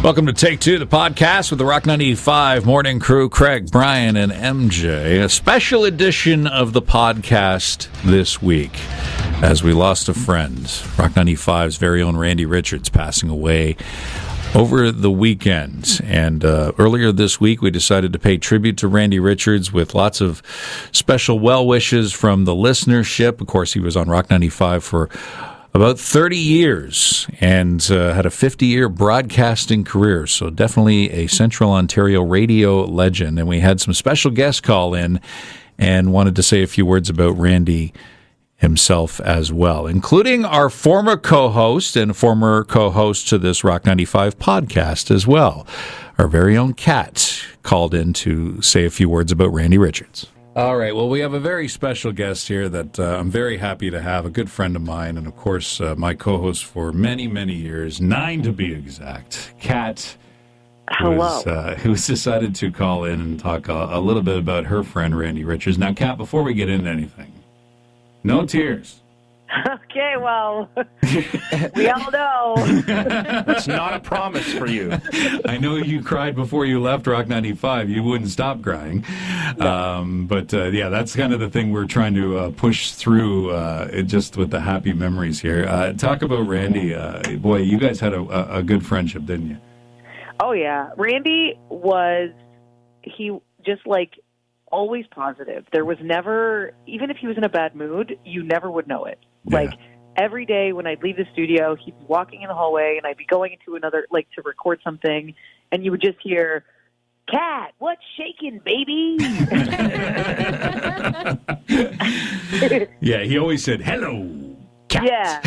Welcome to Take Two, the podcast with the Rock 95 morning crew, Craig, Brian, and MJ. A special edition of the podcast this week as we lost a friend. Rock 95's very own Randy Richards passing away over the weekend. And earlier this week, we decided to pay tribute to Randy Richards with lots of special well wishes from the listenership. Of course, he was on Rock 95 for about 30 years and had a 50-year broadcasting career, so definitely a Central Ontario radio legend. And we had some special guests call in and wanted to say a few words about Randy himself as well, including our former co-host and former co-host to this Rock 95 podcast as well. Our very own Kat called in to say a few words about Randy Richards. All right. Well, we have a very special guest here that I'm very happy to have, a good friend of mine, and of course, my co-host for many, many years, 9 to be exact, Kat. Hello. Who's decided to call in and talk a little bit about her friend, Randy Richards. Now, Kat, before we get into anything, no tears. Okay, well, we all know. It's not a promise for you. I know you cried before you left Rock 95. You wouldn't stop crying. But that's kind of the thing we're trying to push through just with the happy memories here. Talk about Randy. Boy, you guys had a good friendship, didn't you? Oh, yeah. Randy he just like always positive. There was never, even if he was in a bad mood, you never would know it. Yeah. Like, every day when I'd leave the studio, he'd be walking in the hallway, and I'd be going into another, like, to record something, and you would just hear, "Kat, what's shaking, baby?" Yeah, he always said, "Hello, Kat." Yeah.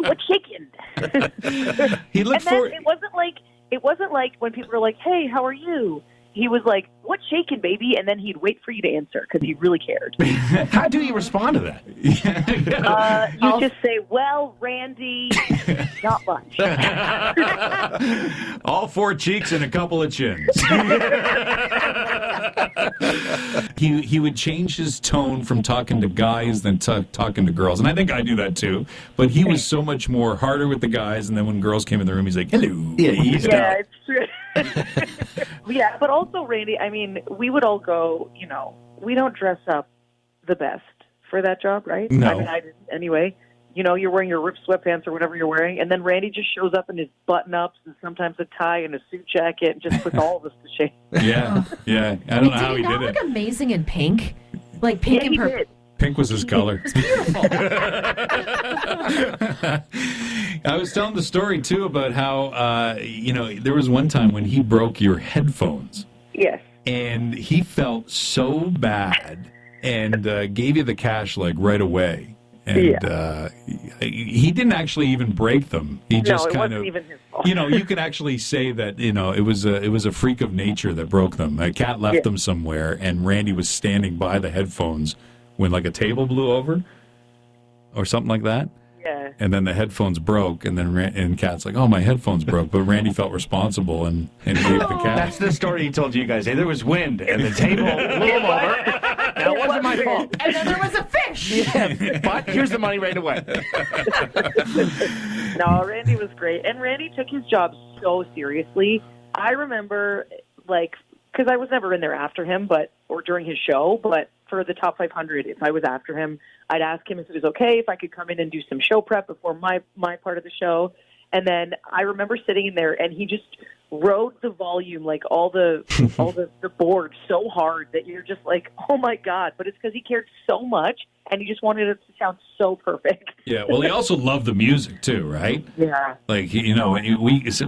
What's shaking? He looked and then it wasn't like when people were like, "Hey, how are you?" He was like, "What's shaking, baby?" And then he'd wait for you to answer because he really cared. How do you respond to that? You just say, "Well, Randy, not much." All 4 cheeks and a couple of chins. He would change his tone from talking to guys than talking to girls. And I think I do that too. But he was so much more harder with the guys. And then when girls came in the room, he's like, "Hello." Yeah, it's true. Yeah, but also Randy, I mean, we would all go, we don't dress up the best for that job, right? No. I mean, I didn't anyway. You're wearing your ripped sweatpants or whatever you're wearing, and then Randy just shows up in his button-ups and sometimes a tie and a suit jacket and just puts all of us to shame. Yeah. I don't know how he did it. Look amazing in pink? Like pink and purple. Pink was his color. It's beautiful. I was telling the story, too, about how, there was one time when he broke your headphones. Yes. And he felt so bad and gave you the cash, like, right away. And he didn't actually even break them. He just kind of, even his fault. You could actually say that, it was a freak of nature that broke them. A cat left them somewhere, and Randy was standing by the headphones when, like, a table blew over or something like that. Yeah. And then the headphones broke, and then Kat's like, "Oh, my headphones broke," but Randy felt responsible and gave the cat. That's the story he told you guys. Hey, there was wind, and the table blew him over. Now, it wasn't my fault. And then there was a fish. Yeah, but here's the money right away. No, Randy was great. And Randy took his job so seriously. I remember, because I was never in there after him, or during his show, but for the top 500, if I was after him, I'd ask him if it was okay if I could come in and do some show prep before my part of the show. And then I remember sitting in there, and he just rode the volume, like all the board so hard that you're just like, "Oh my God!" But it's because he cared so much, and he just wanted it to sound so perfect. Yeah, well, he also loved the music too, right? Yeah. Like,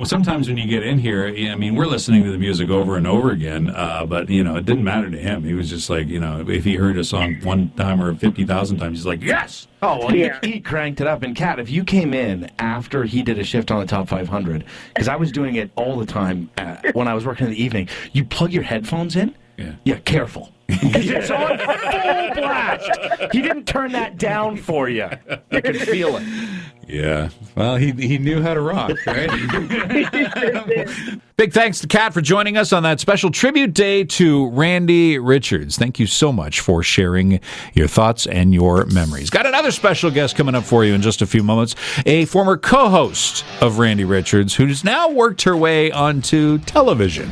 sometimes when you get in here, I mean, we're listening to the music over and over again, but, it didn't matter to him. He was just like, if he heard a song one time or 50,000 times, he's like, "Yes!" Oh, well, he cranked it up. And, Kat, if you came in after he did a shift on the top 500, because I was doing it all the time when I was working in the evening, you plug your headphones in? Yeah, careful. It's on full blast. He didn't turn that down for you. You can feel it. Yeah. Well, he knew how to rock, right? Big thanks to Kat for joining us on that special tribute day to Randy Richards. Thank you so much for sharing your thoughts and your memories. Got another special guest coming up for you in just a few moments. A former co-host of Randy Richards who's now worked her way onto television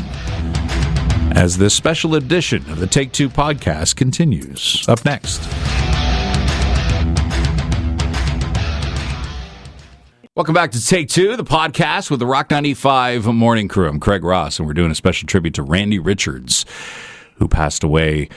as this special edition of the Take Two podcast continues. Up next. Welcome back to Take Two, the podcast with the Rock 95 Morning Crew. I'm Craig Ross, and we're doing a special tribute to Randy Richards, who passed away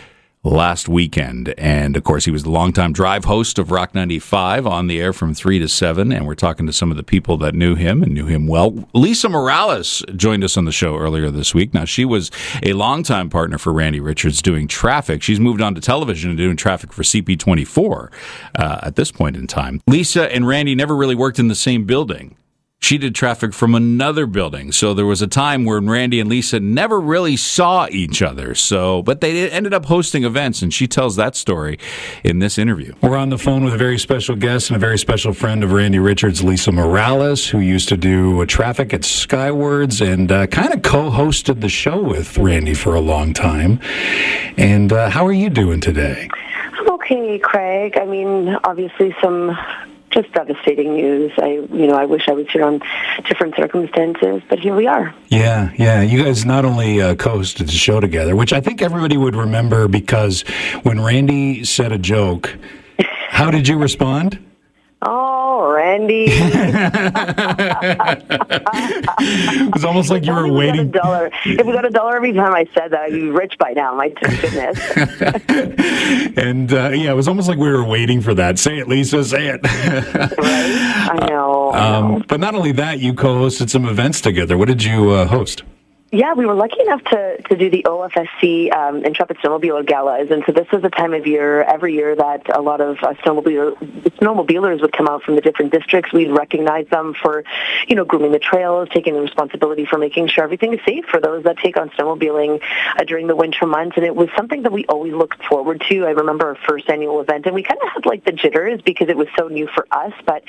last weekend. And, of course, he was the longtime drive host of Rock 95 on the air from 3 to 7, and we're talking to some of the people that knew him and knew him well. Lisa Morales joined us on the show earlier this week. Now, she was a longtime partner for Randy Richards doing traffic. She's moved on to television and doing traffic for CP24 at this point in time. Lisa and Randy never really worked in the same building. She did traffic from another building. So there was a time when Randy and Lisa never really saw each other. But they ended up hosting events, and she tells that story in this interview. We're on the phone with a very special guest and a very special friend of Randy Richards, Lisa Morales, who used to do traffic at Skywards and kind of co-hosted the show with Randy for a long time. And how are you doing today? I'm okay, Craig. I mean, obviously some just devastating news. I wish I was here on different circumstances, but here we are. Yeah. You guys not only co-hosted the show together, which I think everybody would remember because when Randy said a joke, how did you respond? Oh, Randy. It was almost like you were waiting. If we got $1 every time I said that, I'd be rich by now. My goodness. And it was almost like we were waiting for that. Say it, Lisa, say it. Right? I know. But not only that, you co-hosted some events together. What did you host? Yeah, we were lucky enough to do the OFSC Intrepid Snowmobiler Galas, and so this was a time of year, every year, that a lot of snowmobilers would come out from the different districts. We'd recognize them for, grooming the trails, taking the responsibility for making sure everything is safe for those that take on snowmobiling during the winter months, and it was something that we always looked forward to. I remember our first annual event, and we kind of had the jitters because it was so new for us, but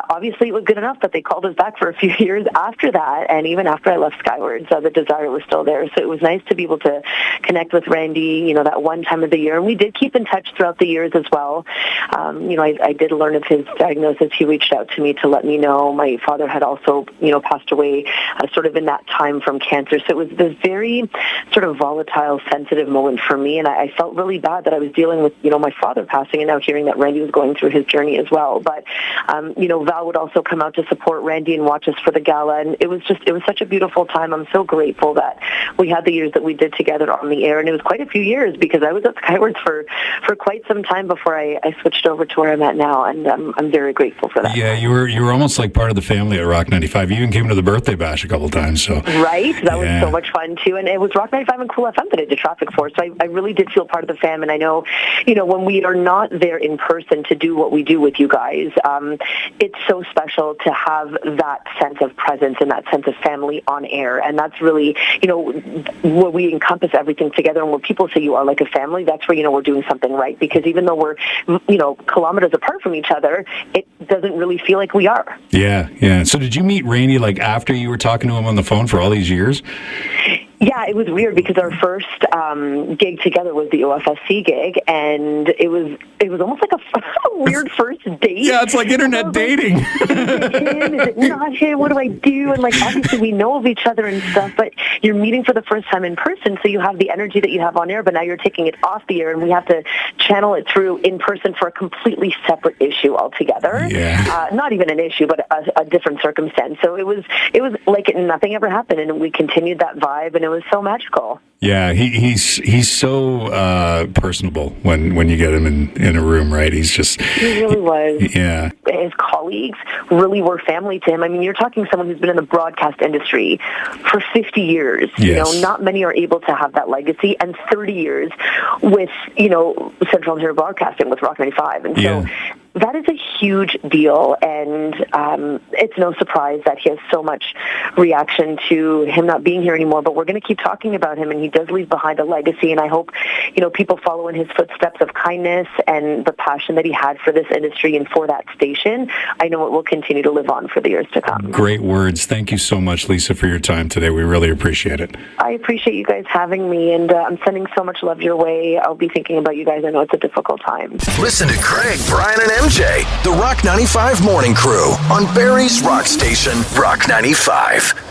obviously it was good enough that they called us back for a few years after that, and even after I left Skywards. The desire was still there. So it was nice to be able to connect with Randy, that one time of the year. And we did keep in touch throughout the years as well. I did learn of his diagnosis. He reached out to me to let me know. My father had also, passed away sort of in that time from cancer. So it was this very sort of volatile, sensitive moment for me. And I felt really bad that I was dealing with, my father passing and now hearing that Randy was going through his journey as well. But, Val would also come out to support Randy and watch us for the gala. And it was such a beautiful time. I'm so grateful that we had the years that we did together on the air, and it was quite a few years because I was at Skywards for quite some time before I switched over to where I'm at now, and I'm very grateful for that. Yeah, you were almost like part of the family at Rock 95. You even came to the birthday bash a couple times. So right, that was so much fun too, and it was Rock 95 and Cool FM that I did traffic for, so I really did feel part of the fam, and I know, when we are not there in person to do what we do with you guys, it's so special to have that sense of presence and that sense of family on air, and that's really, where we encompass everything together, and where people say you are like a family, that's where, we're doing something right, because even though we're, kilometers apart from each other, it doesn't really feel like we are. Yeah. So did you meet Randy, after you were talking to him on the phone for all these years? Yeah, it was weird because our first gig together was the OFSC gig, and it was almost like a weird first date. Yeah, it's like internet dating. Is it not him? What do I do? And obviously we know of each other and stuff, but you're meeting for the first time in person, so you have the energy that you have on air, but now you're taking it off the air, and we have to channel it through in person for a completely separate issue altogether. Yeah. Not even an issue, but a different circumstance. So it was like nothing ever happened, and we continued that vibe, and it was so magical. Yeah, he's so personable when you get him in a room, right? He really was. Yeah. His colleagues really were family to him. I mean, you're talking someone who's been in the broadcast industry for 50 years. Yes. Not many are able to have that legacy, and 30 years with, Central Ontario Broadcasting with Rock 95. And so that is a huge deal, and it's no surprise that he has so much reaction to him not being here anymore, but we're going to keep talking about him, and he does leave behind a legacy, and I hope, people follow in his footsteps of kindness and the passion that he had for this industry and for that station. I know it will continue to live on for the years to come. Great words. Thank you so much, Lisa, for your time today. We really appreciate it. I appreciate you guys having me, and I'm sending so much love your way. I'll be thinking about you guys. I know it's a difficult time. Listen to Craig, Brian, and MJ, the Rock 95 Morning Crew on Barrie's Rock Station, Rock 95.